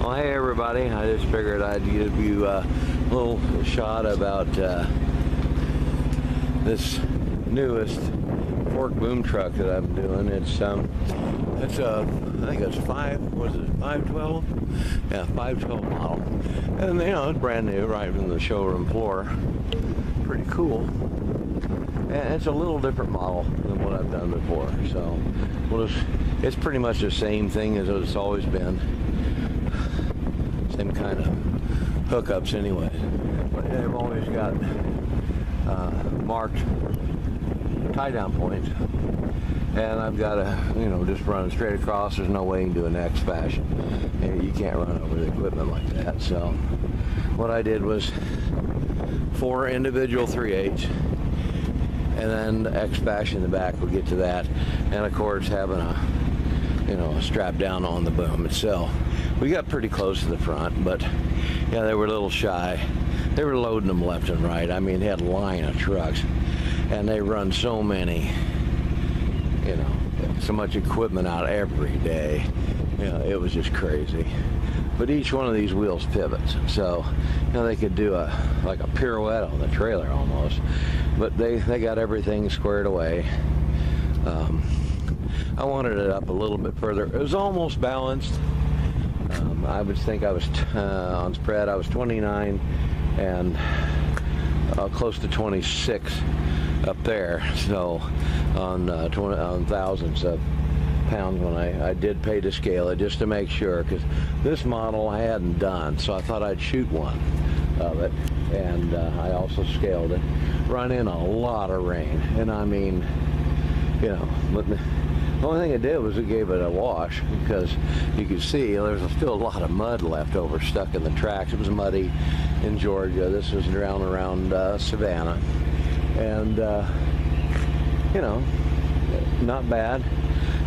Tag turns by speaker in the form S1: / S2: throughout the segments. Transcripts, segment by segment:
S1: Well, hey everybody, I just figured I'd give you a little shot about this newest fork boom truck that I'm doing. It's I think it's 512? Yeah, 512 model. And you know, it's brand new right from the showroom floor. Pretty cool. And it's a little different model than what I've done before. So it's pretty much the same thing as it's always been. Same kind of hookups anyway. But they've always got marked tie down points. And I've got to, just run straight across. There's no way you can do an X fashion. You can't run over the equipment like that. So what I did was 4 individual 3/8, and then the X fashion in the back. We'll get to that. And of course having a strap down on the boom itself. We got pretty close to the front, but yeah, they were a little shy. They were loading them left and right. I mean, they had a line of trucks, and they run so many, so much equipment out every day. It was just crazy. But each one of these wheels pivots, so they could do a pirouette on the trailer almost. But they got everything squared away. I wanted it up a little bit further. It was almost balanced. I would think I was on spread. I was 29 and close to 26 up there. So on thousandths of pounds when I did pay to scale it just to make sure, because this model I hadn't done, so I thought I'd shoot one of it, and I also scaled it. Run in a lot of rain, and I mean, but the only thing it did was it gave it a wash, because you could see there's still a lot of mud left over stuck in the tracks. It was muddy in Georgia. This was around Savannah, and not bad.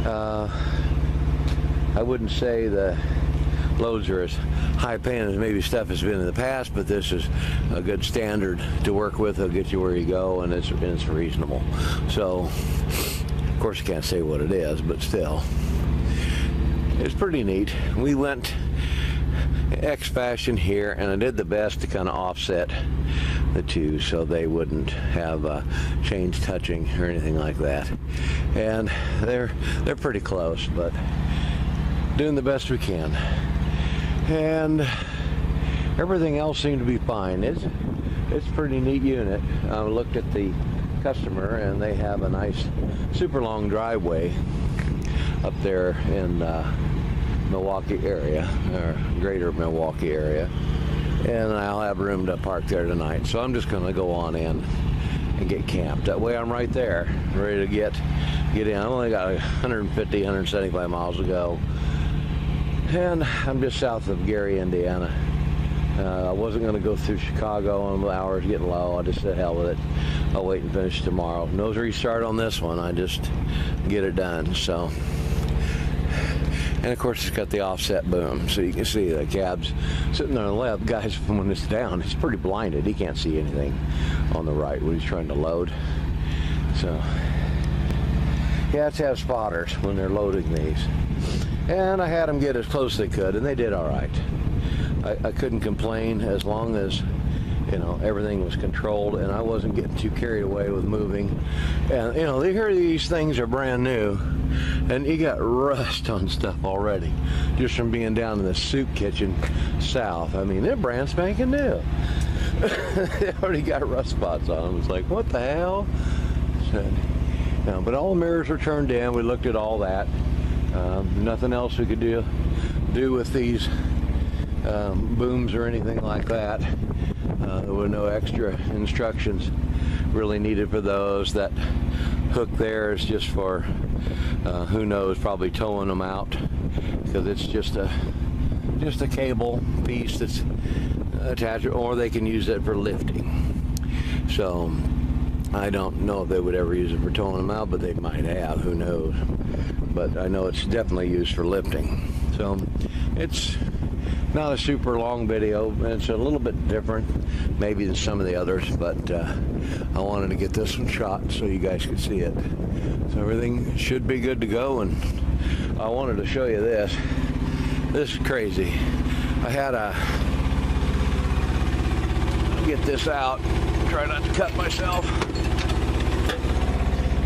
S1: I wouldn't say the loads are as high paying as maybe stuff has been in the past, but this is a good standard to work with. It'll get you where you go, and it's reasonable. So of course you can't say what it is, but still it's pretty neat. We went X fashion here, and I did the best to kind of offset the two so they wouldn't have chains touching or anything like that. And they're pretty close, but doing the best we can. And everything else seemed to be fine. It's a pretty neat unit. I looked at the customer, and they have a nice super long driveway up there in Milwaukee area, or greater Milwaukee area, and I'll have room to park there tonight. So I'm just going to go on in and get camped. That way I'm right there, ready to get in. I've only got 150, 175 miles to go, and I'm just south of Gary, Indiana. I wasn't going to go through Chicago, and the hours getting low. I just said hell with it. I'll wait and finish tomorrow. No restart on this one. I just get it done. So, and of course it's got the offset boom, so you can see the cab's sitting on the left. Guys, when it's down, it's pretty blinded. He can't see anything on the right when he's trying to load. So you have to have spotters when they're loading these. And I had them get as close as they could, and they did all right. I couldn't complain as long as everything was controlled and I wasn't getting too carried away with moving. And they hear these things are brand new, and you got rust on stuff already just from being down in the soup kitchen south. I mean, they're brand spanking new. They already got rust spots on them. It's like, what the hell? So, but all the mirrors were turned in. We looked at all that. Nothing else we could do with these booms or anything like that. There were no extra instructions really needed for those. That hook there is just for who knows, probably towing them out, because it's just a cable piece that's attached, or they can use it for lifting. So I don't know if they would ever use it for towing them out, but they might have, who knows. But I know it's definitely used for lifting. So it's not a super long video. It's a little bit different maybe than some of the others, but I wanted to get this one shot so you guys could see it. So everything should be good to go, and I wanted to show you this. This is crazy. I had a, get this out, try not to cut myself.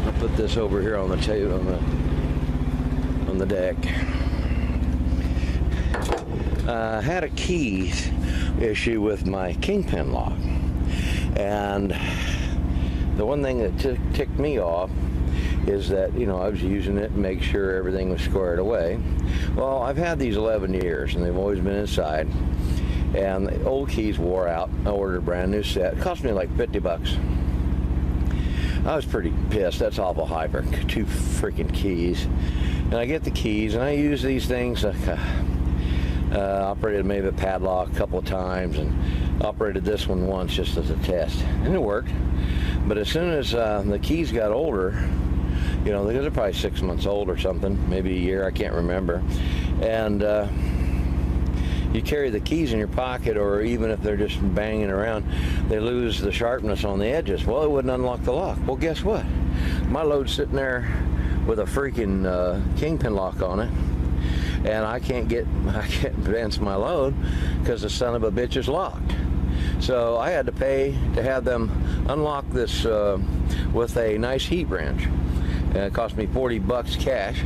S1: I'll put this over here on the table, on the deck. I had a key issue with my kingpin lock, and the one thing that ticked me off is that, you know, I was using it to make sure everything was squared away. Well, I've had these 11 years and they've always been inside, and the old keys wore out. I ordered a brand new set. It cost me like 50 bucks. I was pretty pissed. That's awful high for 2 freaking keys. And I get the keys and I use these things like operated maybe a padlock a couple of times, and operated this one once just as a test, and it worked. But as soon as the keys got older, you know, they're probably 6 months old or something, maybe a year, I can't remember, and you carry the keys in your pocket, or even if they're just banging around, they lose the sharpness on the edges. Well, it wouldn't unlock the lock. Well, guess what? My load's sitting there with a freaking kingpin lock on it, and I can't advance my load because the son of a bitch is locked. So I had to pay to have them unlock this with a nice heat wrench. It cost me 40 bucks cash,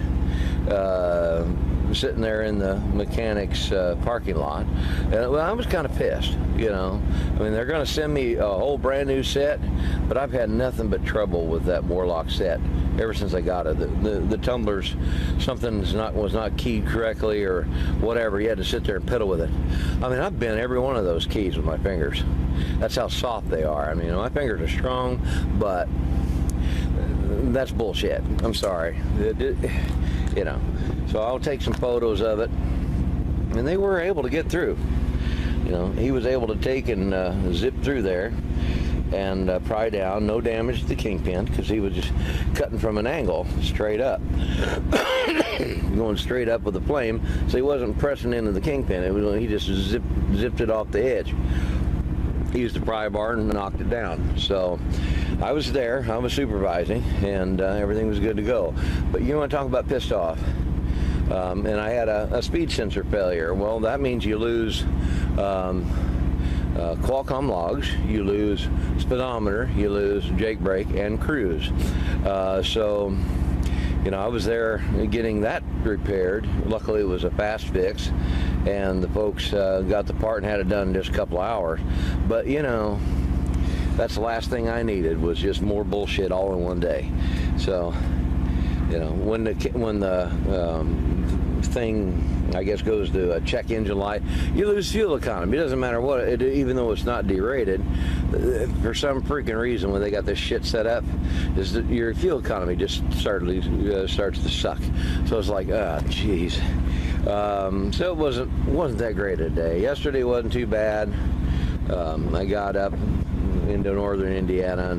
S1: sitting there in the mechanic's parking lot. And well, I was kind of pissed, you know. I mean, they're going to send me a whole brand new set, but I've had nothing but trouble with that Warlock set ever since I got it. The tumblers, something was not keyed correctly or whatever. You had to sit there and piddle with it. I mean, I've bent every one of those keys with my fingers. That's how soft they are. I mean, my fingers are strong, but that's bullshit. I'm sorry. You know. So I'll take some photos of it, and they were able to get through. You know, he was able to take and zip through there and pry down. No damage to the kingpin because he was just cutting from an angle straight up, going straight up with the flame. So he wasn't pressing into the kingpin. He just zipped it off the edge. He used the pry bar and knocked it down. So I was there. I was supervising, and everything was good to go. But you want to talk about pissed off? And I had a speed sensor failure. Well, that means you lose Qualcomm logs, you lose speedometer, you lose Jake brake and cruise. So, you know, I was there getting that repaired. Luckily, it was a fast fix, and the folks got the part and had it done in just a couple of hours. But, you know, that's the last thing I needed, was just more bullshit all in one day. So, you know, when the thing, I guess, goes to a check engine light, you lose fuel economy. It doesn't matter what, even though it's not derated, for some freaking reason, when they got this shit set up, is that your fuel economy just starts to suck. So it's like, jeez. So it wasn't that great a day. Yesterday wasn't too bad. I got up into northern Indiana,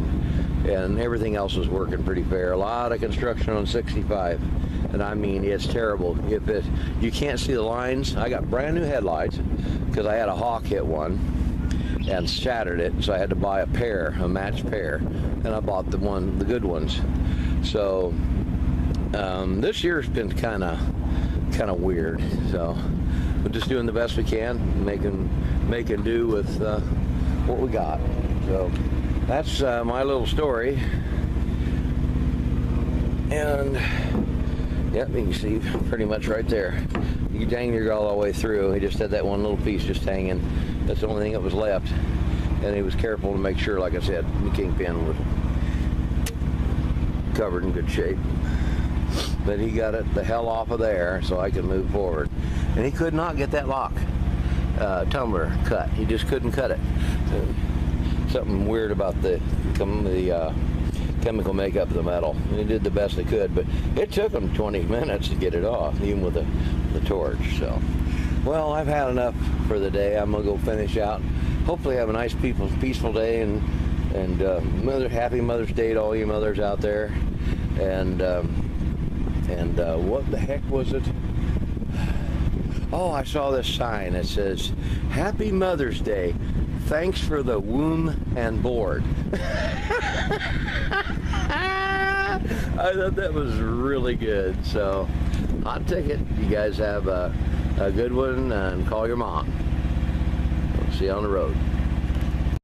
S1: and everything else was working pretty fair. A lot of construction on 65, and I mean, it's terrible. You can't see the lines. I got brand new headlights because I had a hawk hit one and shattered it, so I had to buy a matched pair, and I bought the good ones. So this year's been kind of weird. So we're just doing the best we can, making do with what we got. So that's my little story. And yep, you can see pretty much right there. You can hang your all the way through. He just had that one little piece just hanging. That's the only thing that was left. And he was careful to make sure, like I said, the kingpin was covered in good shape. But he got it the hell off of there so I could move forward. And he could not get that lock tumbler cut. He just couldn't cut it. Something weird about the chemical makeup of the metal. They did the best they could, but it took them 20 minutes to get it off, even with the torch. So, well, I've had enough for the day. I'm gonna go finish out. Hopefully, have a nice, peaceful day, and happy Mother's Day to all you mothers out there. And what the heck was it? Oh, I saw this sign that says, "Happy Mother's Day. Thanks for the womb and board." I thought that was really good. So, hot ticket. You guys have a a good one, and call your mom. See you on the road.